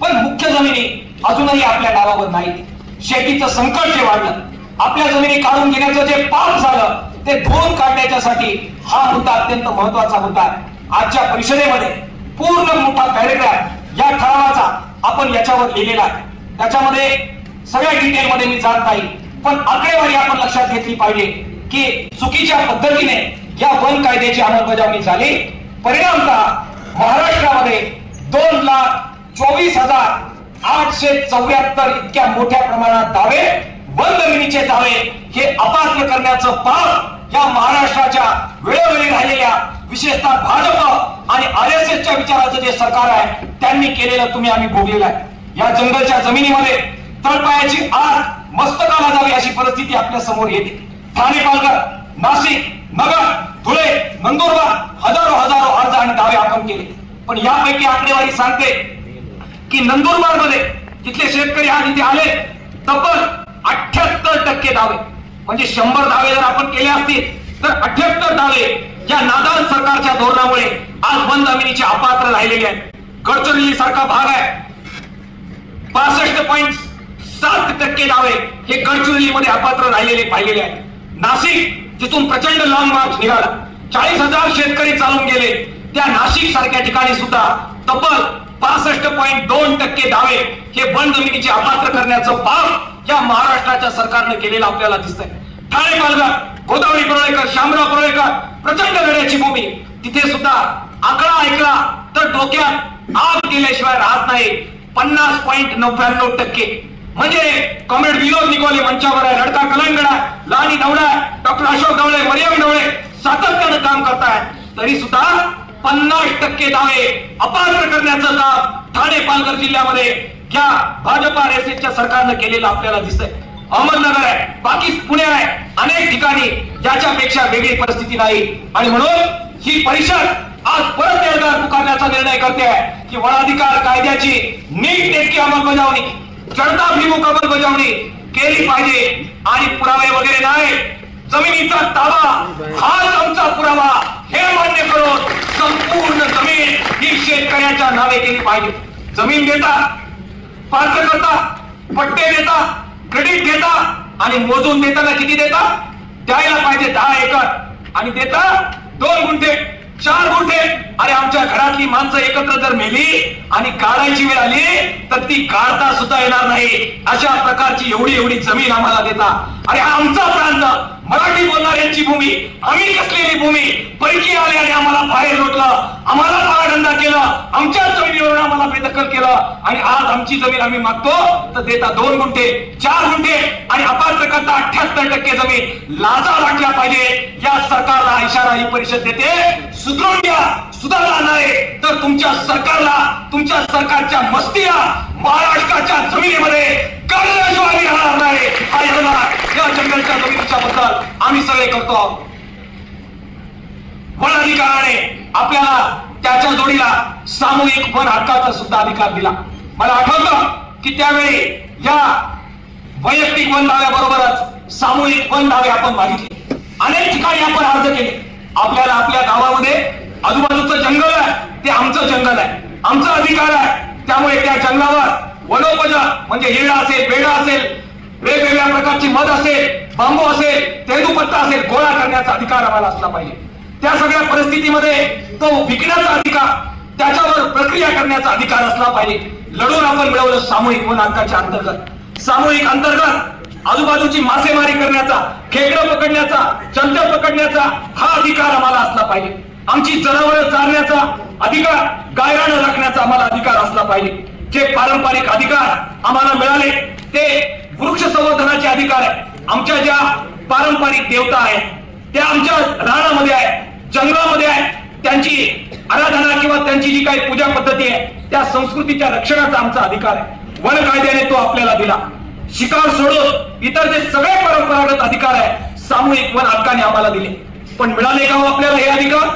पण मुख्य जमिनी अजूनही आपल्या नावावर नाही. शेतीचं संकट जे वाढलं, आपल्या जमिनी काढून घेण्याचं जे पाप झालं ते धुवून काढण्याच्यासाठी हा मुद्दा अत्यंत महत्वाचा मुद्दा आहे. आजच्या परिषदेमध्ये पूर्ण मोठा पॅरेग्राफ या ठरावाचा आपण याच्यावर लिहिलेला आहे. त्याच्यामध्ये सगळ्या डिटेलमध्ये मी जात नाही पण आकडेवारी आपण लक्षात घेतली पाहिजे की चुकीच्या पद्धतीने या वन कायद्याची अंमलबजावणी झाली. परिणामतः महाराष्ट्रामध्ये 2,24,874 इतक्या मोठ्या प्रमाणात दावे, वन जमिनीचे दावे हे अपात्र करण्याचं पाप या महाराष्ट्राच्या वेळोवेळी राहिलेल्या विशेषतः भाजप आणि RSSच्या विचाराचं जे सरकार आहे त्यांनी केलेलं तुम्ही आम्ही भोगलेलं आहे. या जंगलच्या जमिनीमध्ये तळपायाची आग मस्तकाला जावी अशी परिस्थिती आपल्या समोर येते. ठाणे, पालघर, नाशिक, नगर, धुळे, नंदुरबार हजारो अर्ज आणि दावे आपण केले. पण यापैकी आकडेवारी सांगते की नंदुरबार मध्ये तिथले शेतकरी आज इथे आले तब्बल 78% दावे, म्हणजे 100 दावे जर आपण केले असतील तर 78 दावे या नादान सरकारच्या धोरणामुळे आज वन जमिनीचे अपात्र राहिलेले आहेत. गडचिरोली सारखा भाग आहे, 65.7% दावे हे गडचिरोलीमध्ये अपात्र राहिलेले पाहिलेले आहेत. नाशिक जिथून प्रचंड लांब मार्च निघाला, 40,000 शेतकरी चालून गेले, त्या नाशिक सारख्या ठिकाणी सुद्धा तब्बल 65.2% दावे हे वन जमिनीचे अपात्र करण्याचं पाप या महाराष्ट्राच्या सरकारने केलेलं आपल्याला दिसतंय. ठाणे पालघर, गोदावरी परोळेकर, शामराव परोळेकर, प्रचंड लढ्याची भूमी, तिथे सुद्धा आकडा ऐकला तर डोक्यात आग गेल्याशिवाय राहत नाही. 50.99%. म्हणजे कॉम्रेड विनोद निकोले मंचावर आहे, लडका कलंगडा, लानी दवडा, डॉक्टर अशोक ढवळे, मरियम ढवळे सातत्यानं काम करतायत, तरी सुद्धा 50% दावे अपात्र करण्याचं काम ठाणे पालघर जिल्ह्यामध्ये या भाजपा रेसेच्या सरकारनं केलेलं आपल्याला दिसतंय. अहमदनगर आहे, बाकी पुणे आहे, अनेक ठिकाणी याच्यापेक्षा वेगळी परिस्थिती नाही. आणि म्हणून ही परिषद आज परत एकदा पुकारण्याचा निर्णय करते आहे की वनाधिकार कायद्याची नीटनेटकी अंमलबजावणी, जनताभिमुख अंमलबजावणी केली पाहिजे. आणि पुरावे वगैरे नाही, जमिनीचा ताबा हाच आमचा पुरावा हे मान्य करून संपूर्ण जमीन ही शेतकऱ्याच्या नावे केली पाहिजे. जमीन देता, पात्र करता, पट्टे देता, क्रेडिट घेता आणि मोजून देताना किती देता? द्यायला पाहिजे 10 एकर आणि देता 2 गुंठे, 4 गुंठे. अरे आमच्या घरातली माणसं एकत्र जर मेली आणि काढायची वेळ आली तर ती काढता सुद्धा येणार नाही, अशा प्रकारची एवढी जमीन आम्हाला देता. अरे आमचा प्रांत, मराठी बोलणाऱ्यांची भूमी, आम्ही कसलेली भूमी, पैकी आले आणि आम्हाला बाहेर लोटलं, आम्हाला पारडंदा केलं, आमच्या जमिनीवर आम्हाला बेदखल केलं आणि आज आमची जमीन आम्ही मागतो तर देता 2 गुंठे, 4 गुंठे आणि अपात्र करता 78% जमीन. लाजा वाटल्या पाहिजे. या सरकारला इशारा ही परिषद देते, सुधरून घ्या. सुधारला नाही तर तुमच्या सरकारला, तुमच्या सरकारच्या मस्तीला महाराष्ट्राच्या जमिनीमध्ये करण्याशिवाय राहणार नाही. हा निर्णय या जंगलच्या जमिनीच्या बद्दल आम्ही सगळे करतो. वन अधिकाराने आपल्याला त्याच्या जोडीला सामूहिक वन हक्काचा सुद्धा अधिकार दिला. मला आठवतं की त्यावेळी या वैयक्तिक वन दाव्याबरोबरच सामूहिक वन दावे आपण मागितले, अनेक ठिकाणी आपण अर्ज केले. आपल्याला आपल्या गावामध्ये आजूबाजूचं जंगल आहे, ते आमचं जंगल आहे, आमचा अधिकार आहे. त्यामुळे त्या जंगलावर वनोपजा म्हणजे हिरडा असेल, बेडा असेल, वेगवेगळ्या प्रकारची मध असेल, बांबू असेल, तेंदूपत्ता असेल, गोळा करण्याचा अधिकार आम्हाला असला पाहिजे. त्या सगळ्या परिस्थितीमध्ये तो विकण्याचा अधिकार, त्याच्यावर प्रक्रिया करण्याचा अधिकार असला पाहिजे. लढून आपण मिळवलं सामूहिक वन हक्काच्या अंतर्गत. सामूहिक अंतर्गत आजूबाजूची मासेमारी करण्याचा, खेकडं पकडण्याचा, चंचल पकडण्याचा हा अधिकार आम्हाला असला पाहिजे. आमची जनावरं चारण्याचा अधिकार, गायरानं राखण्याचा आम्हाला अधिकार असला पाहिजे. जे पारंपरिक अधिकार आम्हाला मिळाले ते वृक्ष संवर्धनाचे अधिकार आहे. आमच्या ज्या पारंपरिक देवता आहेत त्या आमच्या रानामध्ये आहे, जंगलामध्ये आहे, त्यांची आराधना किंवा त्यांची जी काही पूजा पद्धती आहे त्या संस्कृतीच्या रक्षणाचा आमचा अधिकार आहे. वन कायद्याने तो आपल्याला दिला. शिकार सोडून इतर जे सगळे परंपरागत अधिकार आहे सामूहिक वन हक्काने आम्हाला दिले. पण मिळाले का आपल्याला हे अधिकार?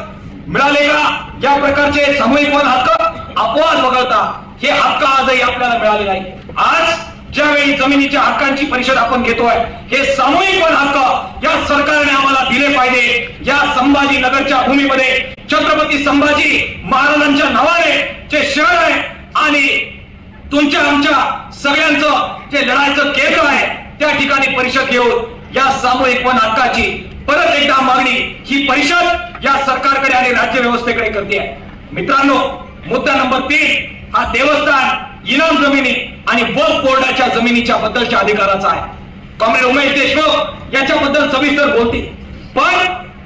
मिळाले का या प्रकारचे सामूहिक वन हक्क? अपवाद वगळता हे हक्क आजही आपल्याला मिळाले नाही. आज ज्यावेळी जमिनीच्या हक्कांची परिषद आपण घेतोय, हे सामूहिक वन हक्क या सरकारने आम्हाला दिले पाहिजे. या संभाजीनगरच्या भूमीमध्ये छत्रपती संभाजी महाराजांच्या नावाने जे शहर आहे आणि तुमच्या आमच्या सगळ्यांचं जे लढाईचं केंद्र आहे त्या ठिकाणी परिषद घेऊन या सामूहिक वन हक्काची परत एकदा मागणी ही परिषद या सरकारकडे आणि राज्य व्यवस्थेकडे करते आहे. मित्रांनो, मुद्दा नंबर 3 हा देवस्थान, इनाम जमिनी आणि वक्फ बोर्डाच्या जमिनीच्या बद्दलच्या अधिकाराचा आहे. कॉम्रेड उमेश देशमुख याच्याबद्दल सविस्तर बोलतील, पण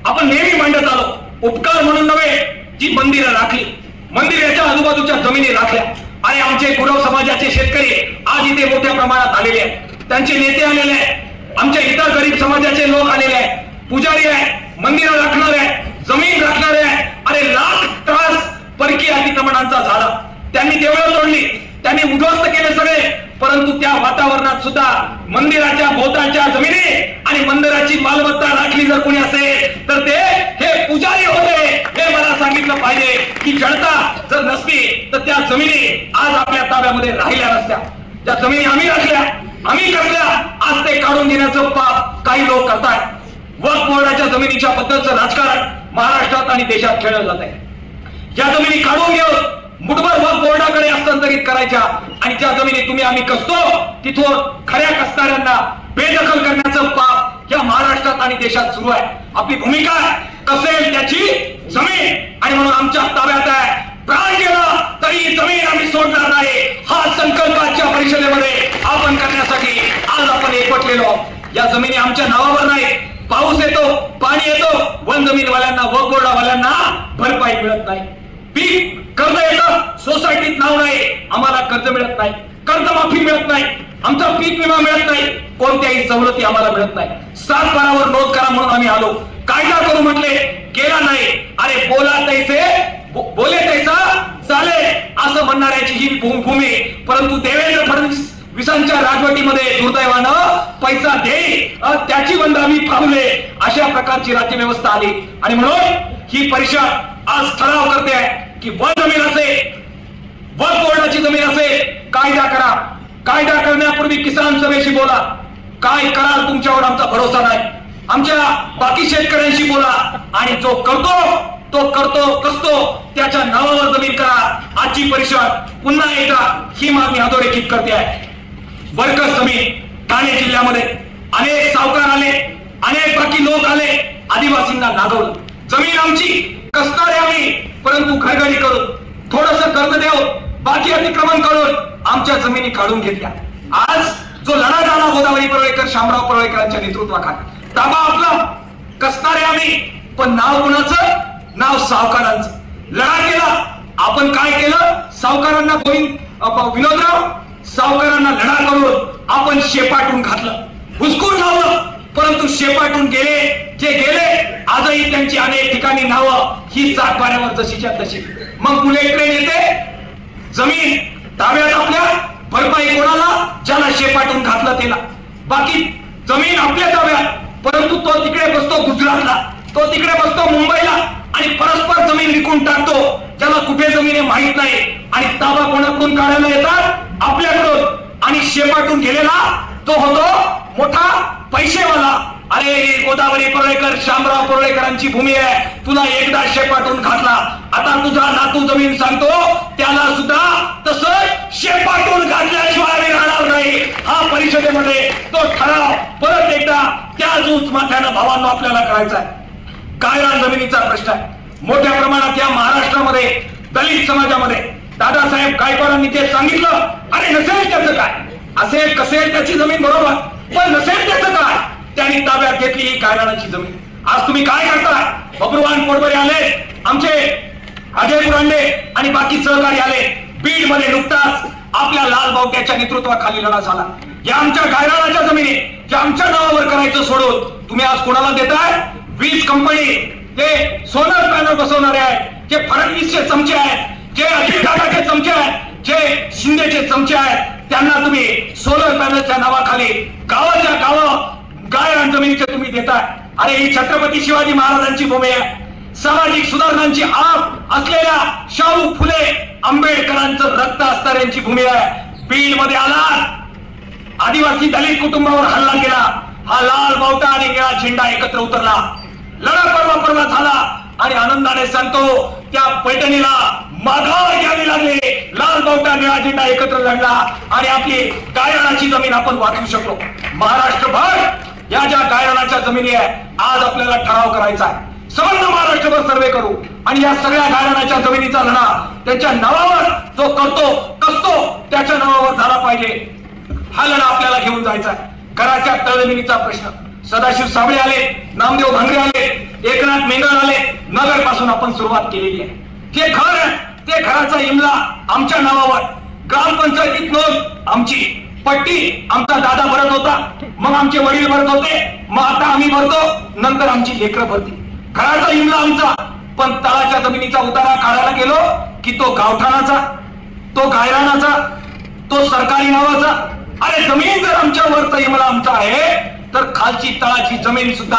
आपण नेहमी मांडत आलो उपकार म्हणून नव्हे, जी मंदिरं राखली, मंदिराच्या आजूबाजूच्या जमिनी राखल्या आणि आमचे गुरव समाजाचे शेतकरी आज इथे मोठ्या प्रमाणात आलेले आहेत, त्यांचे नेते आलेले आहेत, आमच्या इतर गरीब समाजाचे लोक आलेले आहेत, पुजारी आहे, मंदिरं राखणार आहे, जमीन राखणार आहे. अरे लाख तास परकीय अतिक्रमणांचा झाला, त्यांनी देवळं तोडली, त्यांनी उद्ध्वस्त केले सगळे, परंतु त्या वातावरणात सुद्धा मंदिराच्या भोवतालच्या जमिनी आणि मंदिराची मालमत्ता राखली जर कोणी असेल तर ते हे पुजारी होते. हे मला सांगितलं पाहिजे की जनता जर नसती तर त्या जमिनी आज आपल्या ताब्यामध्ये राहिल्या नसत्या. त्या जमिनी आम्ही राखल्या, आम्ही कसल्या, आज ते काढून घेण्याचं पाप काही लोक करतायत. वक्फ बोर्डाच्या जमिनीच्या बद्दलचं राजकारण महाराष्ट्रात आणि देशात खेळलं जात आहे. या जमिनी काढून घेऊन मुठभर वक्फ बोर्डाकडे हस्तांतरित करायच्या आणि ज्या जमिनी तुम्ही आम्ही कसतो तिथून खऱ्या कसणाऱ्यांना बेदखल करण्याचं पाप या महाराष्ट्रात आणि देशात सुरू आहे. आपली भूमिका कसेल त्याची जमीन आणि म्हणून आमच्या ताब्यात आहे. प्राण गेला तरी जमीन आम्ही सोडणार नाही हा संकल्प आजच्या परिषदेमध्ये आपण करण्यासाठी आज आपण एकवटलेलो. या जमिनी आमच्या नावावर नाही. पाऊस येतो, पाणी येतो, वन जमीनवाल्यांना वक्फ बोर्डावाल्यांना भरपाई मिळत नाही. पीक कर्ज येतं, सोसायटीत नाव नाही, आम्हाला कर्ज मिळत नाही, कर्जमाफी मिळत नाही, आमचा पीक विमा मिळत नाही, कोणत्याही सवलती आम्हाला मिळत नाही. 7/12 नोंद करा म्हणून आम्ही आलो. कायदा करू म्हटले, केला नाही. अरे बोले तैसा चाले असं म्हणणाऱ्याची ही भूमी. परंतु देवेंद्र फडणवीसांच्या राजवटीमध्ये दुर्दैवानं पैसा दे त्याची बंद आम्ही पावले. अशा प्रकारची राज्यव्यवस्था आली आणि म्हणून ही परिषद आज ठराव करते आहे की वन जमीन असेल, वक्फ बोर्डाची जमीन असेल, कायदा करा. कायदा करण्यापूर्वी किसान सभेशी बोला. काय कराल तुमच्यावर आमचा भरोसा नाही. आमच्या बाकी शेतकऱ्यांशी बोला आणि जो करतो तो करतो कसतो त्याच्या नावावर जमीन करा. आजची परिषद पुन्हा एकदा ही मागणी अधोरेखित करते आहे. वर्कस जमीन ठाणे जिल्ह्यामध्ये अनेक सावकार आले, अनेक बाकी लोक आले, आदिवासींना नागवलं. जमीन आमची कसणारे आम्ही, परंतु घरगडी करून थोडस कर्ज देऊ, बाकी अतिक्रमण करून आमच्या जमिनी काढून घेतल्या. आज जो लढा झाला गोदावरी पडळकर, शामराव पडळकरांच्या नेतृत्वाखाली, ताबा आपला, कसणारे आम्ही, पण नाव कुणाचं? नाव सावकारांचं. लढा केला आपण. काय केलं? सावकारांना विनोदराव सावकारांना लढा करून आपण शेपाटून घातलं, हुसकून लावलं, परंतु शेपाटून गेले जे गेले. आजही त्यांची अनेक ठिकाणी नावं ही 7/12 जशीच्या तशी. मग बुलेट ट्रेन येते, जमीन ताब्यात आपल्या, भरपाई कोणाला? ज्याला शेपाटून घातलं त्याला. बाकी जमीन आपल्या ताब्यात, परंतु तो तिकडे बसतो गुजरातला, तो तिकडे बसतो मुंबईला आणि परस्पर जमीन विकून टाकतो. ज्याला कुठे जमीन आहे माहित नाही आणि ताबा कोणाकडून काढायला येतात? आपल्याकडून. आणि शेपाटून गेलेला तो होतो मोठा पैसेवाला. अरे गोदावरी पडळकर, शामराव पडळकरांची भूमी आहे, तुला एकदा शेपाटून घातला, आता तुझा नातू जमीन सांगतो त्याला सुद्धा तसंच शेपाटून घातल्याशिवाय आम्ही राहणार नाही. हा परिषदेमध्ये तो ठराव परत एकदा त्याच उच्माथ्यानं भावांनो आपल्याला करायचा आहे. गायरान जमिनीचा प्रश्न आहे मोठ्या प्रमाणात या महाराष्ट्रामध्ये. दलित समाजामध्ये दादासाहेब गायकवाडांनी ते सांगितलं, अरे नसेल त्याचं काय, असेल कसेल त्याची जमीन बरोबर, पण नसेल त्याचं काय, त्यांनी ताब्यात घेतली ही गायरानाची जमीन. आज तुम्ही काय करताय? बबरुवान पोटबरे आले, आमचे अजय पुरांडे आणि बाकी सहकारी आले. बीड मध्ये नुकताच आपल्या लाल बावट्याच्या नेतृत्वाखाली लढा झाला. या आमच्या गायरानाच्या जमिनी ज्या आमच्या नावावर करायचं सोडून तुम्ही आज कोणाला देताय? वीज कंपनी, जे सोलर पॅनल बसवणारे आहेत, जे फडणवीसचे चमचे आहेत, जे अजितदादाचे चमचे आहेत, जे शिंदेचे चमचे आहेत, त्यांना तुम्ही सोलर पॅनलच्या नावाखाली गावाच्या गावं गायरान जमिनीचे तुम्ही देताय. अरे ही छत्रपती शिवाजी महाराजांची भूमी आहे. सामाजिक सुधारणांची आग असलेल्या शाहू फुले आंबेडकरांचं रक्त असणाऱ्यांची भूमी आहे. बीड मध्ये आला, आदिवासी दलित कुटुंबावर हल्ला केला, हा लाल बावटा आणि निळा झेंडा एकत्र उतरला, लढा परवा झाला आणि आनंदाने सांगतो त्या पैठणीला माघार घ्यावी लागली. लाल बावटा निळा झेंडा एकत्र लढला आणि आपली गायरानाची जमीन आपण वाचवू शकलो. महाराष्ट्रभर या ज्या गायरानाच्या जमिनी आहे आज आपल्याला ठराव करायचा आहे. संपूर्ण महाराष्ट्रभर सर्वे करू आणि या सगळ्या गायरानाच्या जमिनीचा लढा त्याच्या नावावर जो करतो कसतो त्याच्या नावावर झाला पाहिजे. हा लढा आपल्याला घेऊन जायचा आहे. घराच्या तळजमिनीचा प्रश्न, सदाशिव साबळे आले, नामदेव भांगरे आले, एकनाथ मेंगार आले, नगर पासून आपण सुरुवात केलेली आहे. जे घर आहे ते घराचा इमला आमच्या नावावर, ग्रामपंचायतीत नोंद आमची, पट्टी आमचा दादा भरत होता, मग आमचे वडील भरत होते, मग आता आम्ही भरतो, नंतर आमची लेकरं भरती. घराचा इमला आमचा, पण तळाच्या जमिनीचा उतारा काढायला गेलो की तो गावठाणाचा, तो गायरानाचा, तो सरकारी नावाचा. अरे जमीन जर आमच्या वरचा इमला आमचा आहे तर खालची तळाची जमीन सुद्धा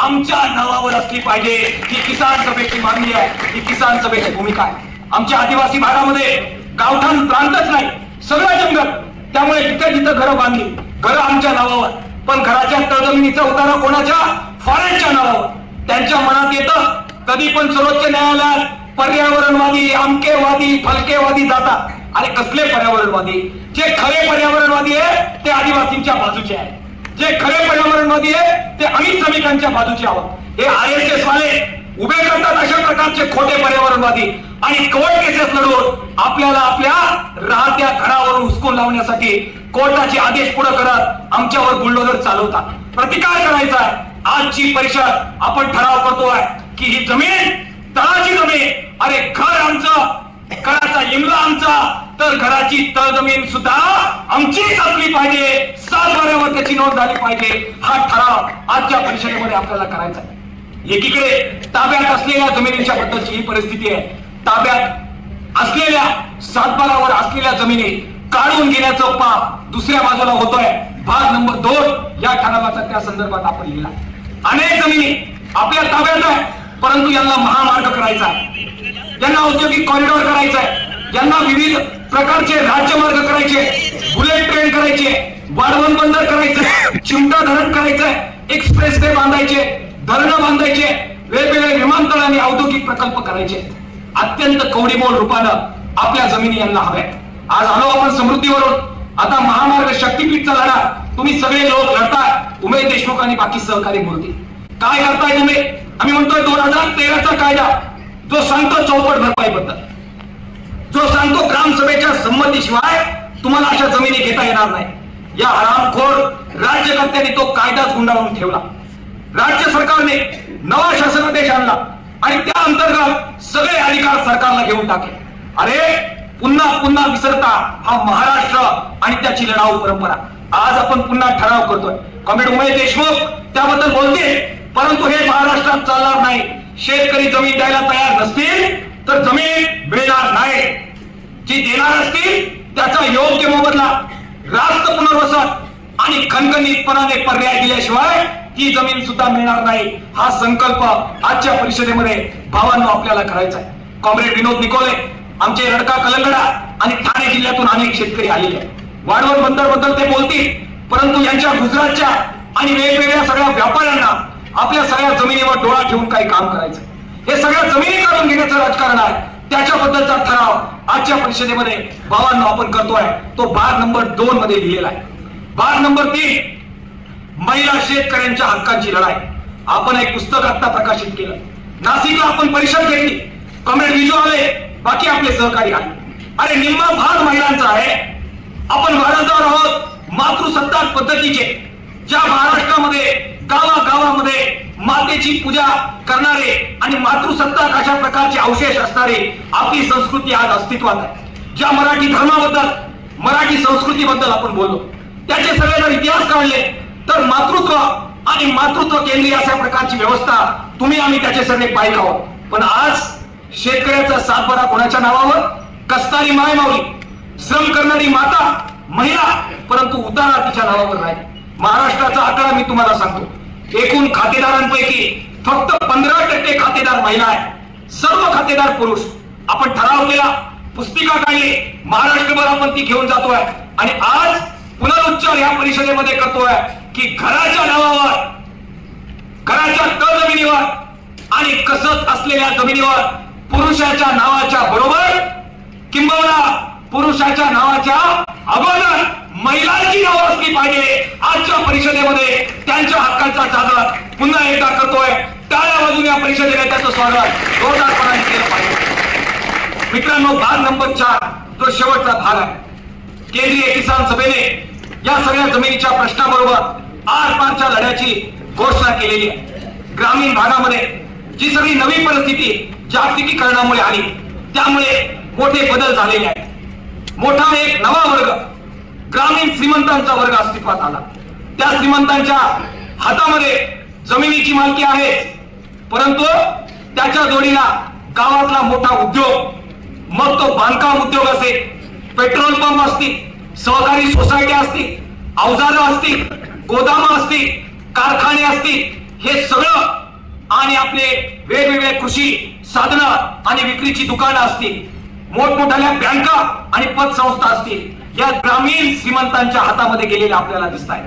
आमच्या नावावर असली पाहिजे. ही किसान सभेची मागणी आहे, ही किसान सभेची भूमिका आहे. आमच्या आदिवासी भागामध्ये गावठाण प्रांतच नाही, सगळं जंगल, त्यामुळे जिथे जिथं घरं बांधली, घरं आमच्या नावावर, पण घराच्या तळजमिनीचा उतारा कोणाच्या? फॉरेस्टच्या नावावर त्यांच्या मनात येतं कधी पण सर्वोच्च न्यायालयात पर्यावरणवादी आमकेवादी फलकेवादी जातात. आणि कसले पर्यावरणवादी? जे खरे पर्यावरणवादी आहे ते आदिवासींच्या बाजूचे आहे. जे खरे पर्यावरणवादी आहे ते आम्ही श्रमिकांच्या बाजूचे आहोत. हे RSS वाले उभे करतात अशा प्रकारचे खोटे पर्यावरणवादी आणि कोर्ट केसेस लढवून आपल्याला आपल्या राहत्या घरावरून हुसकून लावण्यासाठी कोर्टाचे आदेश पुढे करत आमच्यावर बुलडोजर चालवतात. प्रतिकार करायचा आहे. आजची परिषद आपण ठराव करतोय की ही जमीन तळाची जमीन, अरे घर आमचं, घराचा इमला आमचा, तर घराची तळजमीन सुद्धा आमचीच असली पाहिजे, 7 बाऱ्यावर त्याची नोंद झाली पाहिजे. हा ठराव आजच्या परिषदेमध्ये आपल्याला करायचा आहे. एकीकडे ताब्यात असलेल्या जमिनीच्या बद्दलची ही परिस्थिती आहे. ताब्यात असलेल्या 7 बारावर असलेल्या जमिनी काढून घेण्याचं पाप दुसऱ्या बाजूला होतोय. भाग नंबर 2 या ठरावाचा त्या संदर्भात आपण लिहिला. अनेक जमिनी आपल्या ताब्यात आहे, परंतु यांना महामार्ग करायचा आहे, यांना औद्योगिक कॉरिडॉर करायचा आहे, यांना विविध प्रकारचे राज्यमार्ग करायचे, बुलेट ट्रेन करायचे, वाढवण बंदर करायचं, चिमटा धरण करायचंय, एक्सप्रेस वे बांधायचे, धरणं बांधायचे, वेगवेगळे विमानतळ आणि औद्योगिक प्रकल्प करायचे. अत्यंत कवडीमोल रूपानं आपल्या जमिनी यांना हव्या. आज आलो आपण समृद्धीवरून, आता महामार्ग शक्तीपीठचा लढा तुम्ही सगळे लोक लढताय. उमेश देशमुख आणि बाकी सहकारी बोलतील. काय करताय तुम्ही? आम्ही म्हणतोय 2013चा कायदा जो सांगतो चौपट भरपाई बद्दल, जो सांगतो ग्रामसभेच्या संमतीशिवाय तुम्हाला अशा जमिनी घेता येणार नाही. या हरामखोर राज्यकर्त्यांनी तो कायदाच गुंडाळून ठेवला. राज्य सरकारने नवा शासनादेश आणला आणि त्या अंतर्गत सगळे अधिकार सरकारला घेऊन टाकले. अरे पुन्हा पुन्हा विसरता हा महाराष्ट्र आणि त्याची लढाऊ परंपरा. आज आपण पुन्हा ठराव करतोय. कॉम्रेड उमेश देशमुख त्याबद्दल बोलते, परंतु हे महाराष्ट्रात चालणार नाही. शेतकरी जमीन द्यायला तयार नसतील तर जमीन मिळणार नाही. जी देणार असतील त्याचा योग्य मोबदला, रास्त पुनर्वसन आणि खणखणीतपणाने पर्याय दिल्याशिवाय ती जमीन सुद्धा मिळणार नाही. हा संकल्प आजच्या परिषदेमध्ये भावांनो आपल्याला करायचा आहे. कॉम्रेड विनोद निकोले आमचे रडका कलंगडा आणि ठाणे जिल्ह्यातून अनेक शेतकरी आलेले आहेत. वाढवण बंदर बद्दल ते बोलतील, परंतु यांच्या गुजरातच्या आणि वेगवेगळ्या सगळ्या व्यापाऱ्यांना आपल्या सगळ्या जमिनीवर डोळा ठेवून काही काम करायचं. हे सगळ्या जमिनी काढून घेण्याचं राजकारण आहे. त्याच्याबद्दलचा ठराव आजच्या परिषदेमध्ये भावांनो आपण करतोय. तो भाग नंबर 2 मध्ये लिहिलेला आहे. भाग नंबर 3 महिला शेतकऱ्यांच्या हक्कांची लढाई. आपण एक पुस्तक आता प्रकाशित केलं. नाशिकला आपण परिषद घेतली. कॉम्रेड विजू आले, बाकी आपले सहकारी आले. अरे निम्मा भाग महिलांचा आहे. आपण वारसदार आहोत मातृसत्ताक पद्धतीचे, ज्या महाराष्ट्रामध्ये गावागावामध्ये मातेची पूजा करणारे आणि मातृसत्ताक अशा प्रकारचे अवशेष असणारे आपली संस्कृती आज अस्तित्वात आहे. ज्या मराठी धर्माबद्दल मराठी संस्कृतीबद्दल आपण बोललो, त्याचे सगळे जर इतिहास काढले तर मातृत्व आणि मातृत्व केंद्रीय अशा प्रकारची व्यवस्था तुम्ही आम्ही त्याचे सगळे पायक आहोत. पण आज शेतकऱ्याचा सातबारा कोणाच्या नावावर? कस्तारी माय माऊली, श्रम करणारी माता महिला, परंतु उतारा तिच्या नावावर नाही. महाराष्ट्राचा आकडा मी तुम्हाला सांगतो. एकूण खातेदारांपैकी फक्त 15% खातेदार महिला आहेत. सर्व खातेदार पुरुष. आपण ठराव केला, पुस्तिका काढली, महाराष्ट्रभर आपण ती घेऊन जातोय आणि आज पुनरुच्चार या परिषदेमध्ये करतोय की घराच्या नावावर, घराच्या तळजमिनीवर आणि कसत असलेल्या जमिनीवर पुरुषाच्या नावाच्या बरोबर किंबहुना पुरुषाच्या नावाच्या अगोदर महिलांची नावं असली पाहिजे. आजच्या परिषदेमध्ये त्यांच्या हक्कांचा जागर पुन्हा एकदा करतोय. टाळ्या वाजून या परिषदेने त्याचं स्वागत जोरदारपणाने केलं पाहिजे. मित्रांनो, भाग नंबर 4 जो शेवटचा भाग आहे. केंद्रीय किसान सभेने या सगळ्या जमिनीच्या प्रश्नाबरोबर आरपारच्या लढ्याची घोषणा केलेली आहे. ग्रामीण भागामध्ये जी सगळी नवी परिस्थिती जागतिकीकरणामुळे आली, त्यामुळे मोठे बदल झालेले आहेत. मोठा एक नवा वर्ग, ग्रामीण श्रीमंतांचा वर्ग अस्तित्वात आला. त्या श्रीमंतांच्या हातामध्ये जमिनीची मालकी आहे, परंतु त्याच्या जोडीला गावातला मोठा उद्योग, मग तो बांधकाम उद्योग असेल, पेट्रोल पंप असतील, सहकारी सोसायट्या असतील, अवजारं असतील, गोदामं असतील, कारखाने असतील, हे सगळं आणि आपले वेगवेगळे कृषी साधनं आणि विक्रीची दुकानं असतील, मोठमोठ्या बँका आणि पतसंस्था असतील, या ग्रामीण श्रीमंतांच्या हातामध्ये गेलेल्या आपल्याला दिसत आहे.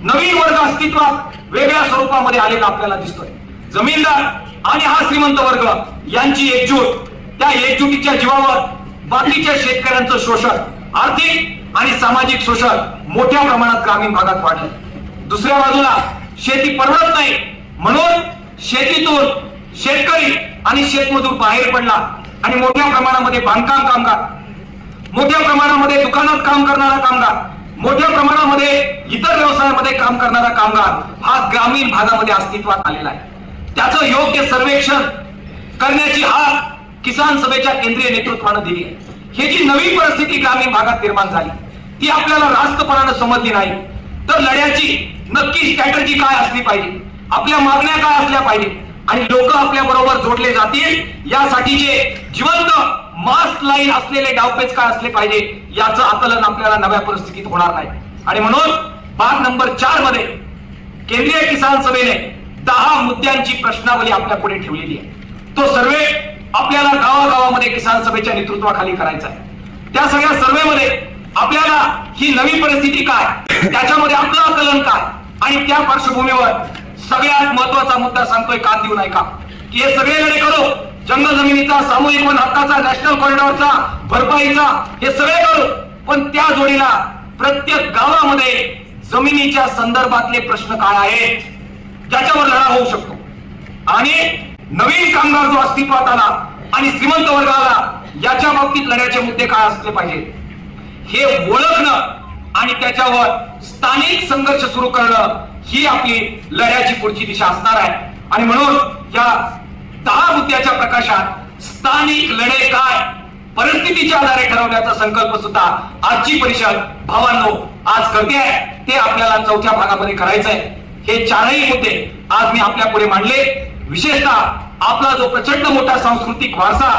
नवीन वर्ग अस्तित्वात वेगळ्या स्वरूपामध्ये आलेला आपल्याला दिसतोय. जमीनदार आणि हा श्रीमंत वर्ग यांची एकजूट, त्या एकजुटीच्या जीवावर बाकीच्या शेतकऱ्यांचं शोषण, आर्थिक आणि सामाजिक शोषण मोठ्या प्रमाणात ग्रामीण भागात वाढलं. दुसऱ्या बाजूला शेती परवडत नाही म्हणून शेतीतून शेतकरी आणि शेतमजूर बाहेर पडला आणि मोठ्या प्रमाणामध्ये बांधकाम कामगार, मोठ्या प्रमाणामध्ये दुकानात काम करणारा कामगार, मोठ्या प्रमाणामध्ये इतर व्यवसायामध्ये काम करणारा कामगार हा ग्रामीण भागामध्ये अस्तित्वात आलेला आहे. त्याचं योग्य सर्वेक्षण करण्याची हाक किसान सभेच्या केंद्रीय नेतृत्वानं दिली आहे. ही जी नवी परिस्थिती ग्रामीण भागात निर्माण झाली ती आपल्याला रास्तपणानं समजली नाही तर लढ्याची नक्की स्ट्रॅटेजी काय असली पाहिजे, आपल्या मागण्या काय असल्या पाहिजे आणि लोक आपल्या बरोबर जोडले जातील यासाठीचे जिवंत मास्क लाईन असलेले डावपेच काय असले पाहिजे याचं आकलन आपल्याला नव्या परिस्थितीत होणार नाही. आणि म्हणून भाग नंबर 4 मध्ये केंद्रीय किसान सभेने 10 मुद्द्यांची प्रश्नावली आपल्या पुढे ठेवलेली आहे. तो सर्वे आपल्याला गावागावामध्ये किसान सभेच्या नेतृत्वाखाली करायचा आहे. त्या सगळ्या सर्वेमध्ये आपल्याला ही नवी परिस्थिती काय, त्याच्यामध्ये आपलं आकलन काय आणि त्या पार्श्वभूमीवर सगळ्यात महत्वाचा मुद्दा सांगतोय, कान देऊ नका की हे सगळे लढे करू, जंगल जमिनीचा, सामूहिक वन हक्काचा, नॅशनल कॉरिडॉरचा, भरपाईचा, हे सगळे करू, पण त्या जोडीला प्रत्येक गावामध्ये जमिनीच्या संदर्भातले प्रश्न काय आहेत ज्याच्यावर लढा होऊ शकतो. आणि नवीन कामगार जो अस्तित्वात आला आणि श्रीमंत वर्ग आला याच्या बाबतीत लढ्याचे मुद्दे काय असले पाहिजे हे ओळखणं आणि त्याच्यावर स्थानिक संघर्ष सुरू करणं ही आपली लढ्याची पुढची दिशा असणार आहे. आणि म्हणून या 10 मुद्द्याच्या प्रकाशात स्थानिक लढे काय, परिस्थितीच्या आधारे ठरवण्याचा संकल्प सुद्धा आजची परिषद भावांनो आज करते आहे. ते आपल्याला 4थ्या भागामध्ये करायचं आहे. हे 4ही मुद्दे आज मी आपल्या पुढे मांडले. विशेषतः आपला जो प्रचंड मोठा सांस्कृतिक वारसा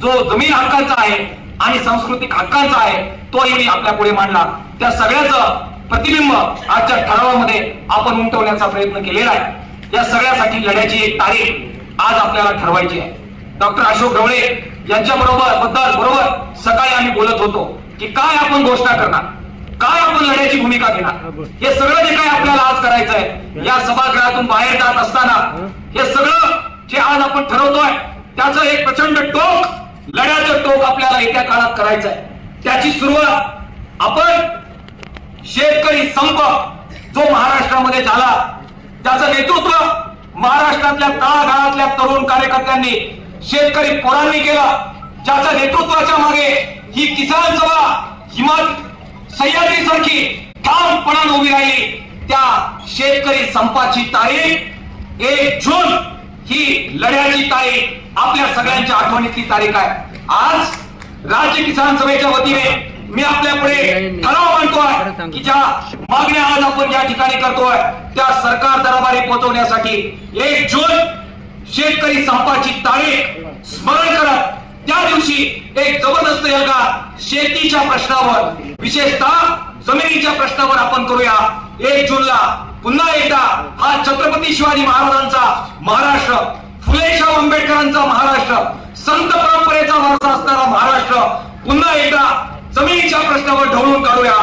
जो जमीन हक्कांचा आहे आणि सांस्कृतिक हक्कांचा आहे तोही मी आपल्या पुढे मांडला. त्या सगळ्याचं प्रतिबिंब आजच्या ठरावामध्ये आपण उमटवण्याचा प्रयत्न केलेला आहे. या सगळ्यासाठी लढ्याची एक तारीख आज आपल्याला ठरवायची आहे. डॉक्टर अशोक ढवळे यांच्या बरोबर सकाळी आम्ही बोलत होतो की काय आपण घोषणा करणार, काय आपण लढ्याची भूमिका घेणार. हे सगळं जे काय आपल्याला आज करायचं आहे या सभागृहातून बाहेर जात असताना हे सगळं जे आज आपण ठरवतोय त्याचं एक प्रचंड टोक, लढ्याचं टोक आपल्याला येत्या काळात करायचं आहे. त्याची सुरुवात आपण शेतकरी संप जो महाराष्ट्रामध्ये झाला त्याचं नेतृत्व महाराष्ट्रातल्या तळागाळातल्या तरुण कार्यकर्त्यांनी, शेतकरी पोरांनी केलं, ज्याच्या नेतृत्वाच्या मागे ही किसान सभा सह्याद्री सारखी ठामपणाने उभी राहिली. त्या शेतकरी संपाची तारीख 1 जून ही लढ्याची तारीख आपल्या सगळ्यांच्या आठवणीतली तारीख आहे. आज राज्य किसान सभेच्या वतीने मी आपल्या पुढे ठराव मांडतोय की ज्या मागण्या आज आपण या ठिकाणी करतोय त्या सरकार दरबारी पोहोचवण्यासाठी 1 जून शेतकरी संपाची तारीख स्मरण करत त्या दिवशी एक जबरदस्त एल्गार शेतीच्या प्रश्नावर, विशेषतः जमिनीच्या प्रश्नावर आपण करूया. 1 जूनला पुन्हा एकदा हा छत्रपती शिवाजी महाराजांचा महाराष्ट्र, फुलेशाह आंबेडकरांचा महाराष्ट्र, संत परंपरेचा वारसा असणारा महाराष्ट्र पुन्हा एकदा जमिनीच्या प्रश्नावर ढवळून काढूया.